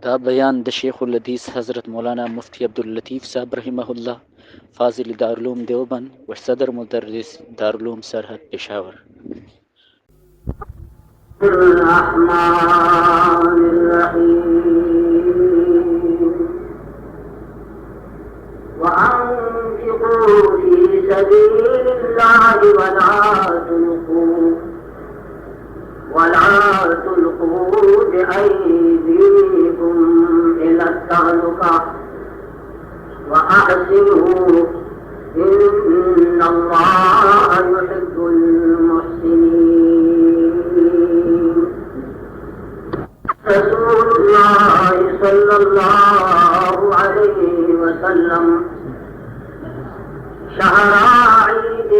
دا بیان د شیخ الحدیث حضرت مولانا مفتی عبداللطیف صاحب رحمه فاضل دارالعلوم دیوبند و صدر مدرس دارالعلوم سرحد پشاور. الرحمن الرحيم وأنفقوا في سبيل الله ولا تلقوا بأيديكم إلى التهلكة وأحسنوا إن الله يحب المحسنين. رسول الله صلى الله عليه وسلم شهر عيد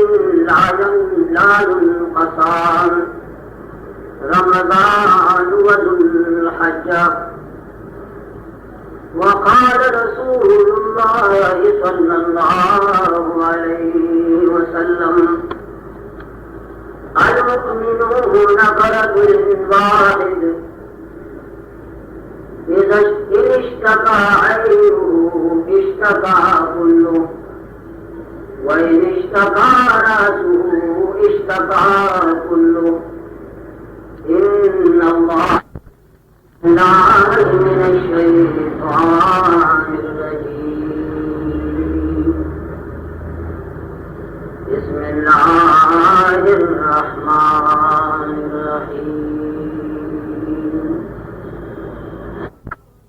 لا ينقصان رمضان وذو الحجة. وقال رسول الله صلى الله عليه وسلم المؤمنون كرجل واحد إذا اشتكى عينه اشتكى كله وإن اشتكى رأسه اشتكى كله. إن الله من الشيطان الرجيم. بسم الله الرحمن الرحيم.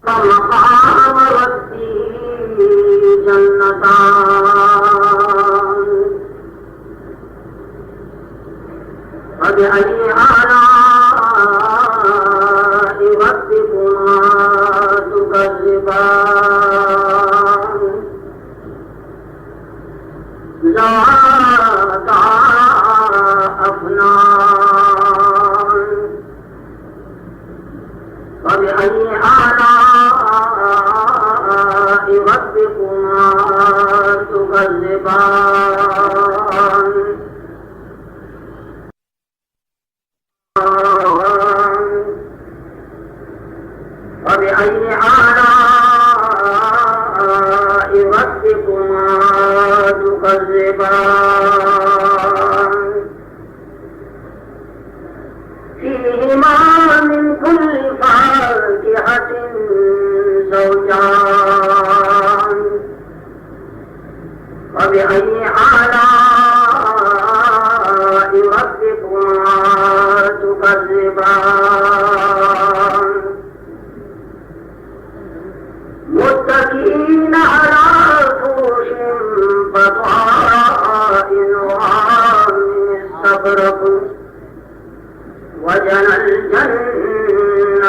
مقام ربي جنتان فبأي آلاء ربكما تكذبان ذواتا أفنان فبأي آلاء ربكما تكذبان فبأي آلاء ربكما تكذبان فيهما من كل فاكهة زوجان فبأي آلاء ربكما تكذبان متكئين على فرش بطائنها من استبرق وجنى الجنتين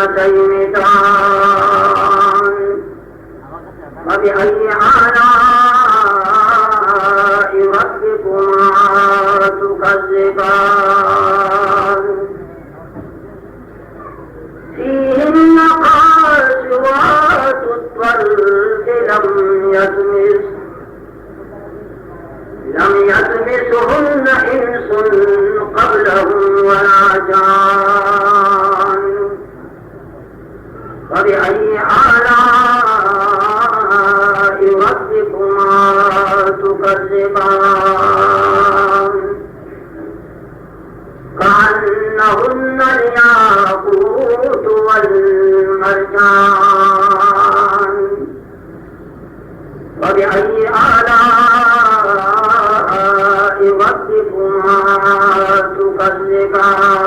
دان فبأي آلاء ربكما تكذبان فيهن قاصرات الطرف لم يطمسهن إنس قبلهم ولا جان فبأي آلاء ربكما تكذبان كأنهن الياقوت والمرجان فبأي آلاء ربكما تكذبان.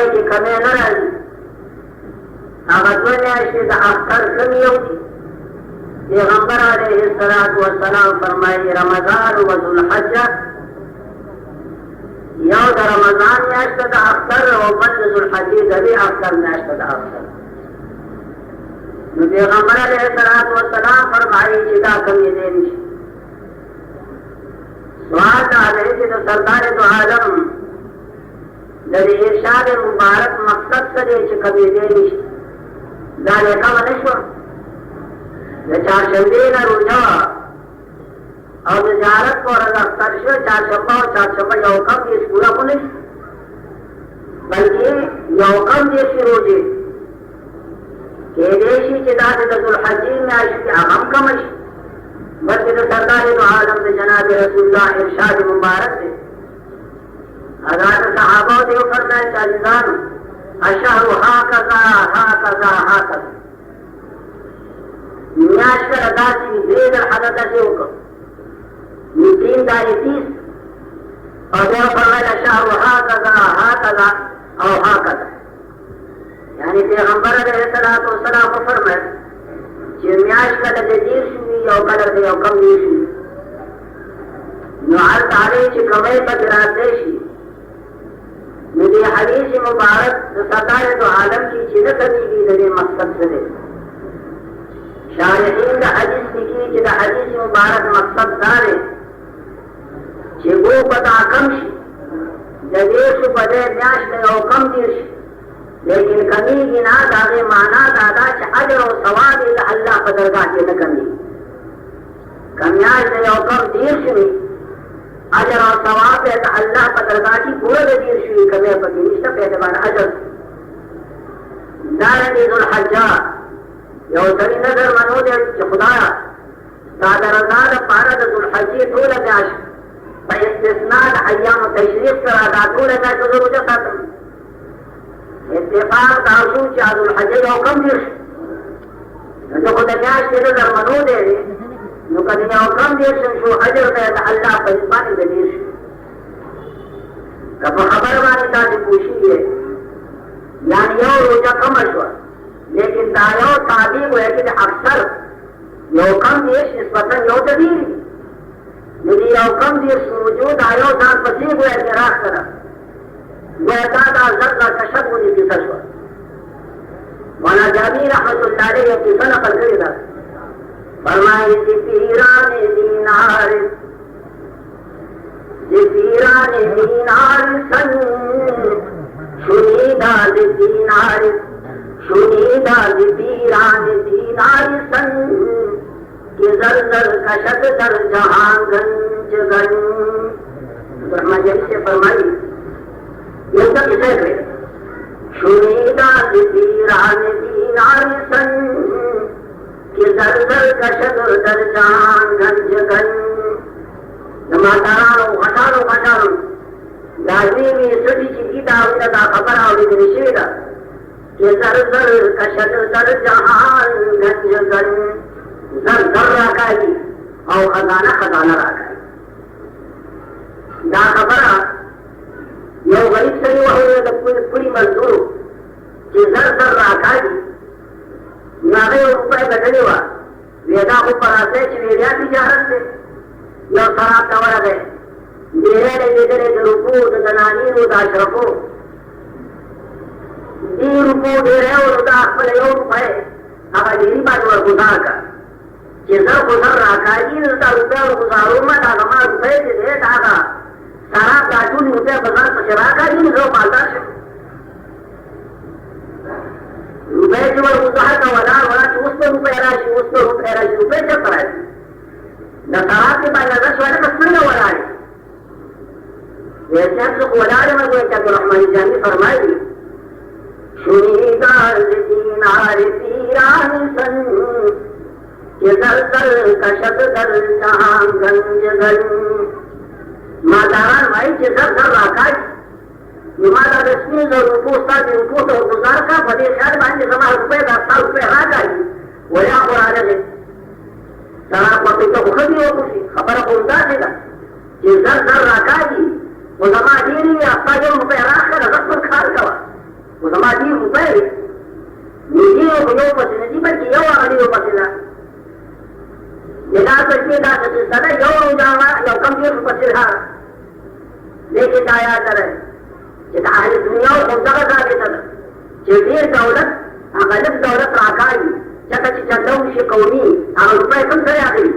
هغه کې کمې نه راځي. هغه دوه میاشتې د اختر کم یو دي. پیغمبر علیه الصلاة والسلام فرمایي رمضان و ذوالحجه، یو د رمضان میاشته د اختر او بل د ذوالحجې د دې اختر میاشته د اختر. نو پیغمبر علیه الصلاة والسلام فرمایي چې دا کمېدی نشي. سوال دا دی چې د سرکار دو عالم د دې ارشاد مبارک مقصد څه دی چې کمېدی نشي؟ دا لیکمه نه شوه. د چهارشنبې نه روژه وه او د زیارت په ورځ اختر شوه. چهارشنبه او چهارشنبه یو کم دېرش پوره خو نه شي، بلکې یو کم دېرشې روژې کېدی شي چې داسې د ذوالحجې میاشت کې هغه هم کمه شي، بلکې د سرکار دو عالم د جناب رسول الله ارشاد مبارک دی. حضرات صحابه ته وفرمایل چې عزیزانو الشهر هکذا هکذا هکذا، میاشت کله داسې وي درې ځله داسې وکړه نو 3 دانې 30 او بیا فرمایل الشهر هکذا هکذا او هکذا، یعنی پیغمبر علیه الصلاة والسلام وفرمایل چې میاشت کله د 10 وي او کله د یو کم 20 وي، نو هلته هغې چې کمی پکې راتلی شي. نو دې حدیث مبارک د سرکار دو عالم کې چې نه کمیږي د دې مقصد څه دی؟ شارحین د حدیث لیکي چې د حدیث مبارک مقصد دا دی چې ګو پتا کم شي، د 10 په ځای میاشت یو کم 10 شي، لیکن کمیږي نه. د هغې معنا دا ده چې اجر او ثواب یې د الله په درګاه کې نه کمیږي. که میاشت یو کم 10 وي اجر او ثواب یې د الله په درګاه کې پوره د 10 وي، کمی پکې نشته په اعتبار اجر. دارنګې ذوالحجه یو سړي نظر منو دی چې خدایه ستا د رضا دپاره د ذوالحجې ټوله میاشت په استثنا د ایام تشریق سره دا ټوله میاشت زه روژه ساتم. اتفاق دا شو چې ذوالحجې یو کم 10 نو زه خو د میاشتې نظر منو دی نو که د یو کم 10 شو اجر به د الله په حساب باندې د 10 شي. که په خبره باندې تاسې پوښي یعنې یو روژه کمه شوه، لیکن دا یو تعبیر وایي چې د اکثر یو کم 10 نسبتا یو ته ډېر دي. نو د یو کم 10 موجود دا یو ځان پسې وایي چې راښکته گویا دا زرده کشک ونی کیسه شوه. مولانا جامی رحمت اللہ علیہ یو کیسه نقل کړې ده، فرمایي چې پیران دینار سن شنیدا دینار شنیدا پیران دینار سن کہ زر زر کشک در جہاں گنج گن. مجلس سے فرمائی یہ سب کسے کرے شنیدا پیران دینار سن کہ زر زر کشک در جہاں گنج گن. ماتارانو غټانو غټانو لازمي سړي چې دي دا خبره اورېدلې شوې ده چې زر زر کشک در جهان گنج گن، زر زر راکاږي او خزانه خزانه راکاږي. دا خبره یو غریب سړي واورېده د پولي مزدور چې زر زر راکاږي، نو هغه یو روپۍ ګټلې وه. ویې دا خو په راسئ چې ویریا تجارت دی، یو سراب ته ورغی، ډېری لګېدلې د روپو د زنانینو د اشرفو. دې روپو ډېری و نو دا خپله یو روپۍ هغه ډېري باندې ورګزار کړه چې زر خو زر راکاږي، نو دا روپۍ ورګزارومه، دا زما روپۍ چې دی دا هغه سراب دا ټولې روپۍ په ځان پسې راکاږي، نو زه مالدار شم. روپۍ چې ورګزار کړه ولاړ چې اوس به روپۍ راشي، اوس به روپۍ راشي، روپۍ چېرته راشي؟ د سراب کې باندې نظر شوی لکه څنګه ولاړې ویسیان څوک ولاړې مه ګویا چې عبدالرحمن جامي فرمایي شنیدا دینار پیران سن کہ زر زر کشک در جہاں گنج گن. مالداران وایي چې زر زر راکاږي، نو ما دا د سپینو زرو روپو ستا د روپو ته ورګزار کړه، په دې خیال باندې زما روپۍ دا ستا روپۍ راکاږي. ویا خو رالغې سراب په پیسه خو ښه دې وکړي، خبره خو همداسې ده چې زر زر راکاږي، خو زما ډېرې وي، ستا یو روپۍ راکړه، زه خپل کار کوه. وزما دي روپے نیجی او یو پسې نه دي بلکې یو هغه یو پسې ده دا پسې دا څه ده یو روزانه یو کمپیوټر پسې ده لیکن دا یاد لرئ چې د اهل دنیا خو دغه ثابته ده چې ډېر دولت هغه لږ دولت راکاږي ځکه چې چنده وشي قومي هغه روپۍ کوم ځای اخلي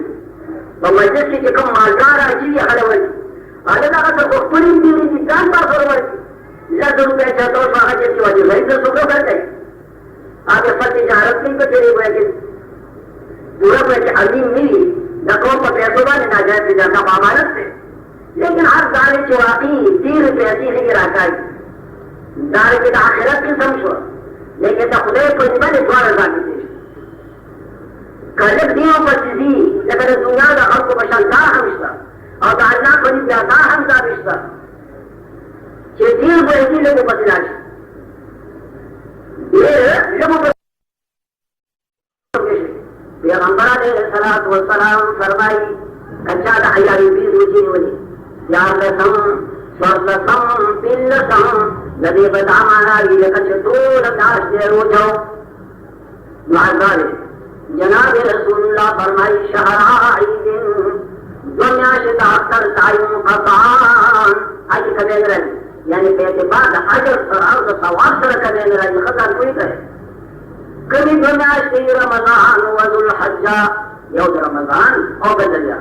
په مجلس کې چې کوم مالدار راځي هغه له ورکړي هغه دغه څه خو خپلې ډېرې دي ځان پاسه ورکړي لږ روپۍ چاته اوس هغه چې وایي غریب ته څوک ورکوي هغه خپل تجارت کوي په تېرې وایي کې پورا به چې امین نه وي د قوم په پیسو باندې ناجایز تجارت په امانت دی لیکن هر ځای چې واقعي ډېرې پیسې هغې راکاږي دا کې د آخرت قسم شو لیکن د خدای په باندې دواړه ځانګړي دي که لږ دې ورپسې ځي لکه د دنیا د خلکو په شان دا هم شته او د الله په نزد دا هم ثابت شته چې ډېر به یې لږ ورپسې لاړ شي ډېر لږ ورپسې پیغمبر علیه الصلاة والسلام فرمایي که چا د عیاري بیز وچېنولي دیارلسم څوارلسم پنځلسم د دې به دا معنا وي لکه چې ټوله میاشت یې روژه نو عزیزانې جناب رسول الله فرمایي شهر عید دو میاشتې د اختر تعین قطعان حج کبی نه راځي یعنې په اعتبار د اجر سره او د ثواب سره کبی نه راځي ښه ځان پوه کړئ کبي دو میاشتې رمضان و ذوالحجه یو د رمضان او بل د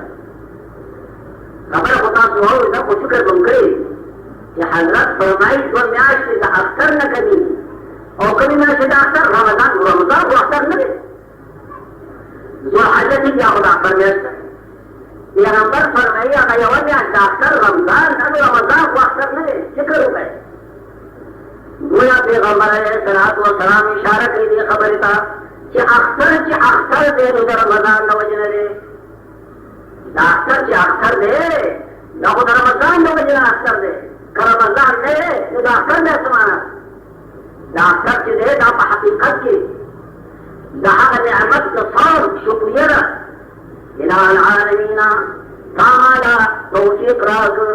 خبره خو تاسو واورئ دا خو فکر به م کړی چې حضرت فرمایي دوه میاشتې د اختر نه کمېږي او کومې میاشتې د اختر رمضان خو اختر نه دی ذوالحجه چې بیا خو د اختر میاشت ده پیغمبر فرمایي هغه یوه میاشت د اختر رمضان نه دی رمضان خو اختر نه دی فکر وکړئ گویا پیغمبر علیه الصلاة والسلام اشاره کوي دې خبرې ته چې اختر دی نو د رمضان د وجې نه دی دا اختر چې اختر دی دا خو د رمضان د وجې نه اختر دی که رمضان نه دی نو د اختر دی څه معنا دا اختر چې دی دا په حقیقت کې د هغه نعمت د صوم شکریه ده اله العالمین تا ماله توفیق راکړ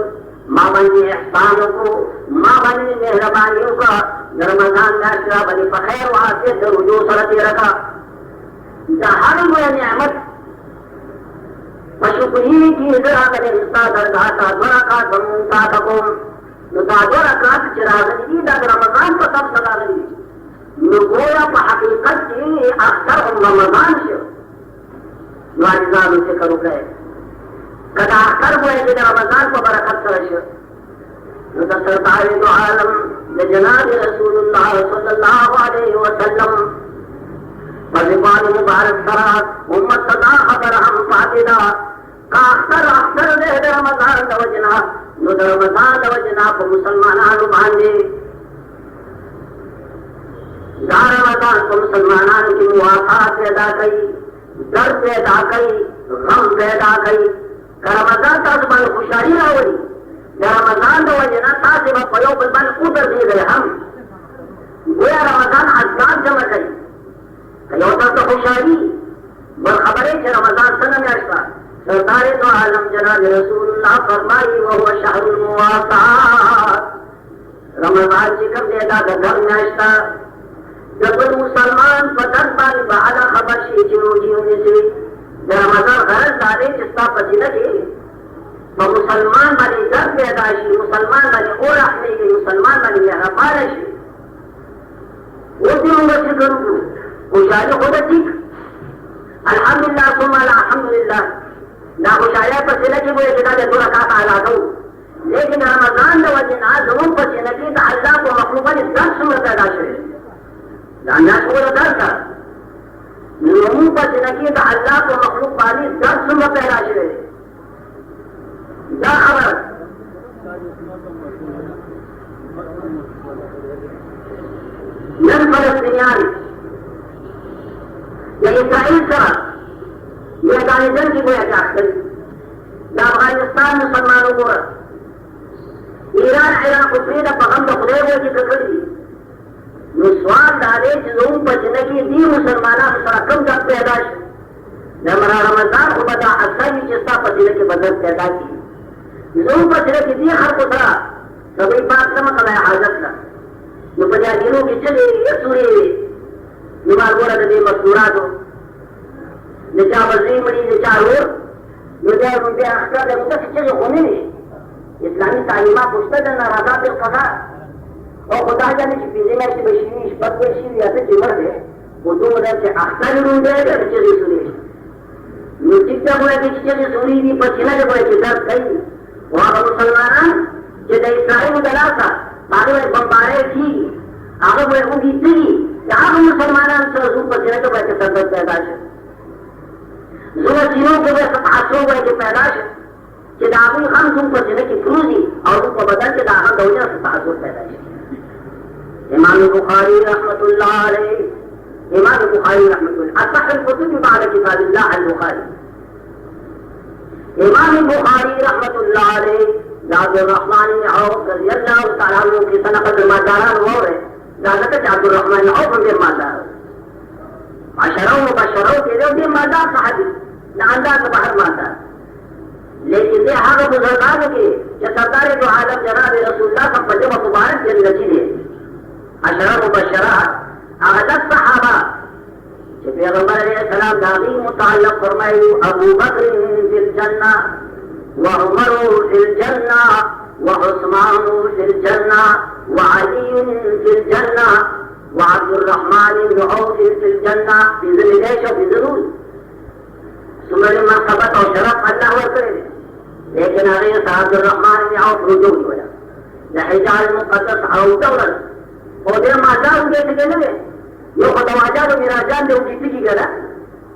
ما باندې احسان وکړو ما باندې مهرباني وکړه د رمضان میاشت را باندې په خیر او عافیت د رجوع سره تېره کړه د هر لویه نعمت په شکرې کې زه راغلی ستا درګاه ته دوه رکعات به مونږ تا کوم نو دا دوه رکعات چې راغلي دي دا د رمضان په سبب سره راغلي دي نو گویا په حقیقت کې اختر هم رمضان شو نو عزیزانو فکر وکړئ که دا اختر گویا چې د رمضان په برکت سره شو نو د سرکار دو عالم د جناب رسول الله صلی الله علیه وسلم په زبان مبارک سره امت ته دا خبره هم پاتې ده که اختر دی د رمضان د وجې نه نو د رمضان د وجې نه په مسلمانانو باندې دا رمضان په مسلمانانو کې موافقات پیدا کوي درد پیدا کوي غم پیدا کوي که رمضان تاسو باندې خوشحالي راولي د رمضان د وجې نه تاسې به په یو بل باندې ودرېږئ هم گویا رمضان اسباب جمع کوي که یو طرف ته خوشحالي بل خبرې چې رمضان څنګه میاشت ده سرکار دو عالم جناب رسول الله فرمایي وهو شهر المواسات رمضان چې کوم دی دا د ګرم میاشت ده د بل مسلمان په درد باندې به هغه خبر شي چې روژې ونیسي د رمضان غرض دا دی چې ستا په سینه کې په مسلمان باندې درد پیدا شي مسلمان باندې اور اخلېږي مسلمان باندې مهربانه شي اوس یې موږ فکر وکړو خوشحالي خو ده ټیک الحمدلله ثم الحمدلله دا خوشحالي په سینه کې وایي چې دا د دوه رکعاته ادا کوو لیکن رمضان د وجې نه زموږ په سینه کې د الله په مخلوق باندې درد څومره پیدا شوی د الله څومره درد ده زموږ په سینه کې د الله په مخلوق باندې درد څومره پیدا شوی دا خبر نن فلسطینیان د اسرائیل سره میدان جنګ کې گویا چاک کړي د افغانستان مسلمانو ګوره ایران عراق خو پرېږده په غم د خدای وجې ککړي دي نو سوال دا دی چې زموږ په سینه کې دې مسلمانانو سره کوم درد پیدا شي د رمضان خو به دا حادثه وي چې ستا په سینه کې به درد پیدا کړي زموږ په سینه کې دې خلکو سره د دوی پاک نه مقضی حاجت ده نو په دې کې چې دې سوري نو مالګوره دې مذکوراتو د چا وزیر مړي د چا ور نو دا موږ اخته د موږ چې غونې اسلامي تعلیمات پوښتنه د ناراضات القضاء او خدای جان چې په دې کې بشي شپږ شي یا څه چې ورته وځو دا چې اخته لرونډه د چې سوري نو چې څه وایي چې سوري دې په څه نه وایي چې دا کوي وهغه مسلمانان چې د اسرائیل د لاسه باندې بمبارې کیږي هغه به وګړي دي هغه مسلمانان سره زو په ځای کې به تسبب پیدا شي زو چې نو به تعصب وایي پیدا شي چې دا هغه هم زو په ځای کې فروزي او په بدل کې دا هغه دولت سره تعصب پیدا شي امام بخاری رحمۃ اللہ علیہ امام بخاری رحمۃ اللہ اصح الكتب بعد كتاب الله البخاری امام بخاری رحمۃ اللہ علیہ عبد الرحمن بن عوف رضی اللہ تعالی عنہ کی سنقت مالداران وہ ہے ذات عبد الرحمن بن عوف بن مالدار عشروں مبشروں کے لیے مالدار صحابی نانداز باہر مالدار لیکن یہ ہر بزرگان کے کہ سرکار دو عالم جناب رسول اللہ کا پجم مبارک کے نتیجے ہے عشرہ مبشرات اغلب صحابہ کہ پیغمبر علیہ السلام داغی متعلق فرمائے ابو بکر فی الجنہ وعمر في الجنة وعثمان في الجنة وعلي في الجنة وعبد الرحمن بن عوف في الجنة في ذل ليش وفي ذلول ثم لما ثبت وشرف الله وكرمه لكن هذا عبد الرحمن بن عوف رجوع ولا لحجار المقدس أو دولة وده ما جاءوا جيت كده يوم تواجدوا مراجعان ده وجيت كده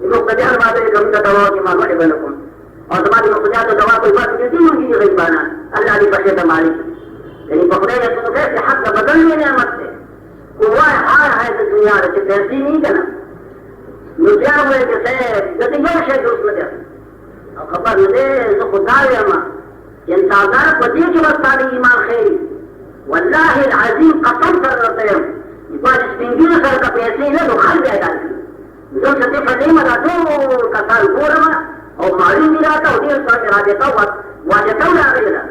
يوم كده ما ده كم تواجد ما بعد بينكم اور تمہاری مخصوصیات و دوا کوئی بات کسی ان کی غیبانہ اللہ علی بشید مالک یعنی بخرے نے تو کہ حق بدلنے نعمت سے وہ حال ہے کہ دنیا میں پیسے نہیں کرنا نجا ہوئے کہ سے جدی یہ شے دوست میں اور خبر دے تو خدا ہے ما انسان کو دی کہ واسطہ ایمان خیر والله العظیم قسم کر رہتے ہیں یہ سپنگی سر کا پیسے نہ تو خل جائے گا جو ستے فدی میں تو کا سال پورا او مالی میراته او دې سره راځي تا واجه تا راغلی دا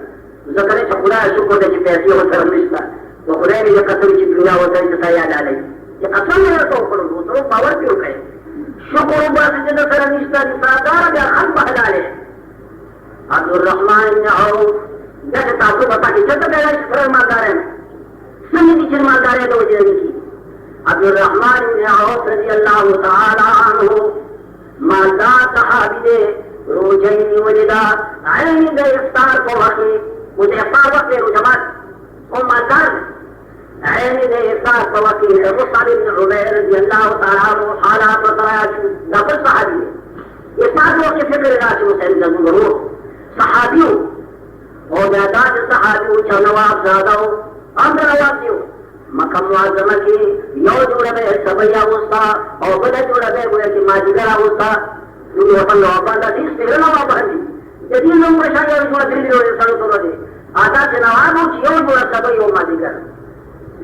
ځکه چې خدای شکر دې چې پیسې ورته نشته او خدای دې کتل چې دنیا ورته ته یاد علي چې قسم یې ورته وکړو نو باور پیو کوي شکر باندې چې سره نشته دې ساده دا خلق حلاله عبد الرحمن بن عوف دا تاسو په پاتې چې ته دا شکر مالدار یې سمې چې مالدار یې د وجه دي عبد الرحمن بن عوف رضی الله تعالی عنه مالدار صحابی دے روجینی وجدہ عینی دے افطار کو وقی مجھے افطار وقت رجمات او مالدار عینی دے افطار کو وقی مصعب بن عمیر رضی اللہ تعالیٰ عنہ حالات و طرایات دفل صحابی دے افطار وقت فکر راسی مسلم دن ضرور صحابیوں او جادات صحابیوں چا نواب زادو اندر نواب دیو مکم معظمہ کی یو جوڑا بے سبیا وسطا اور بدا جوڑا بے گویا کی ماجگرہ وسطا کیونکہ اپن نوابان دا دیس تیرے نواب بہنی جدید لوگ پریشان یا جوڑا دلی روڑے سنو سنو دے آتا سے نوابوں کی یو جوڑا سبیا و ماجگر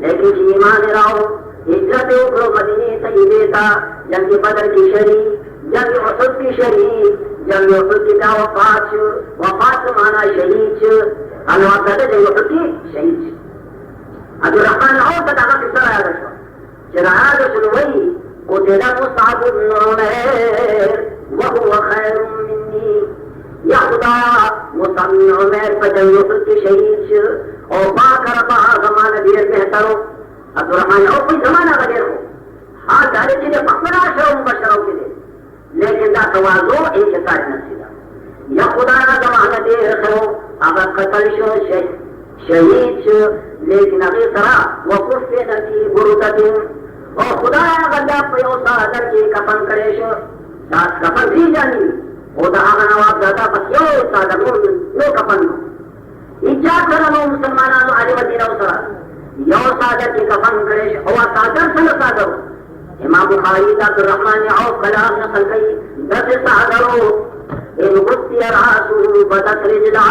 لیکن کی ایمان راؤ ہجرت اکرو مدینی طیبے تا جنگ بدر کی شریع جنگ حسد کی شریع جنگ حسد کی کا وفات مانا شہید انواب دا جنگ حسد کی شہید عبد الرحمن عوف تدعى في السرعة هذا الشهر شرعاد سلوي قتل مصعب بن عمير وهو خير مني يخضع مصعب بن عمير فتن يصد شهيد وباكر طه زمان دير بهتره عبد الرحمن عوف في زمانه غيره حال ذلك جنه فقر عشر مبشروا كده لكن ذا توازو انكسار نفسه يخضع زمان دير خيره اگر قتل شهيد لیکن اگے سرا وقف سے نتی برودتن اور خدا غدا پیوسا در کی کفن کریش ساتھ کفن بھی جانی او دا آغا نواب دادا پس یو سادر نو کفن اجا سرا مسلمانانو علی مدینہ سرا یو سادر کی کفن کریش ہوا سادر سن سادر امام بخاری عبد الرحمن عوف کلام نقل کئی دس سادرو ان غتی راسو بدت رجلا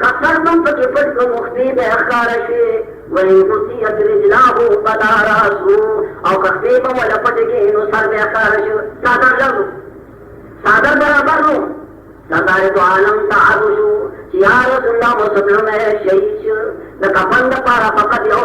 کسر من پتی پت کو مختیب اخارشی ولی مصیت رجلاہو قدا راسو او کختیب ولا پتگی انو سر بے اخارشی سادر لگو سادر برابر نو سادر تو عالم تعرشو یا رسول اللہ وسلم ہے شہید لکا بند پارا فقط یو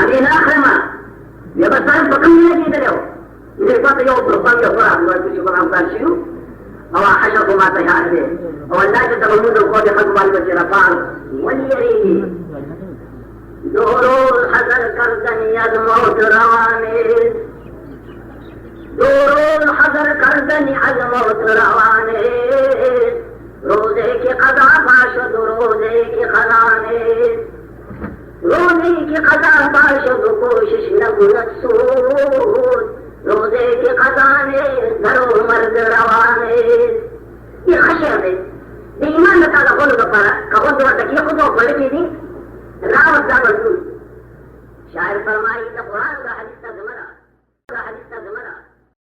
علينا آخر ما يبقى صار بكم يجي دلو إذا بقى يوم ربنا يقرأ ما تشوف عن قرشيو أو حشر ما تجاهله أو لا تتغلون القول حق بالبشر فعل وليري دور الحزن كردني الموت رواني دور الحزن كردني الموت رواني روزي کی قضا باشد روزی کی خزانے روزی کی قضا باشد کوشش نبود سود روزی کی خزانے درو مرد روانے یہ خشیہ دے ایمان نتا کا قول بپارا کا قول دور تکی خود وہ پلٹی دی راوت دا مردود شاعر فرمائی تا قرآن کا حدیث تا زمرہ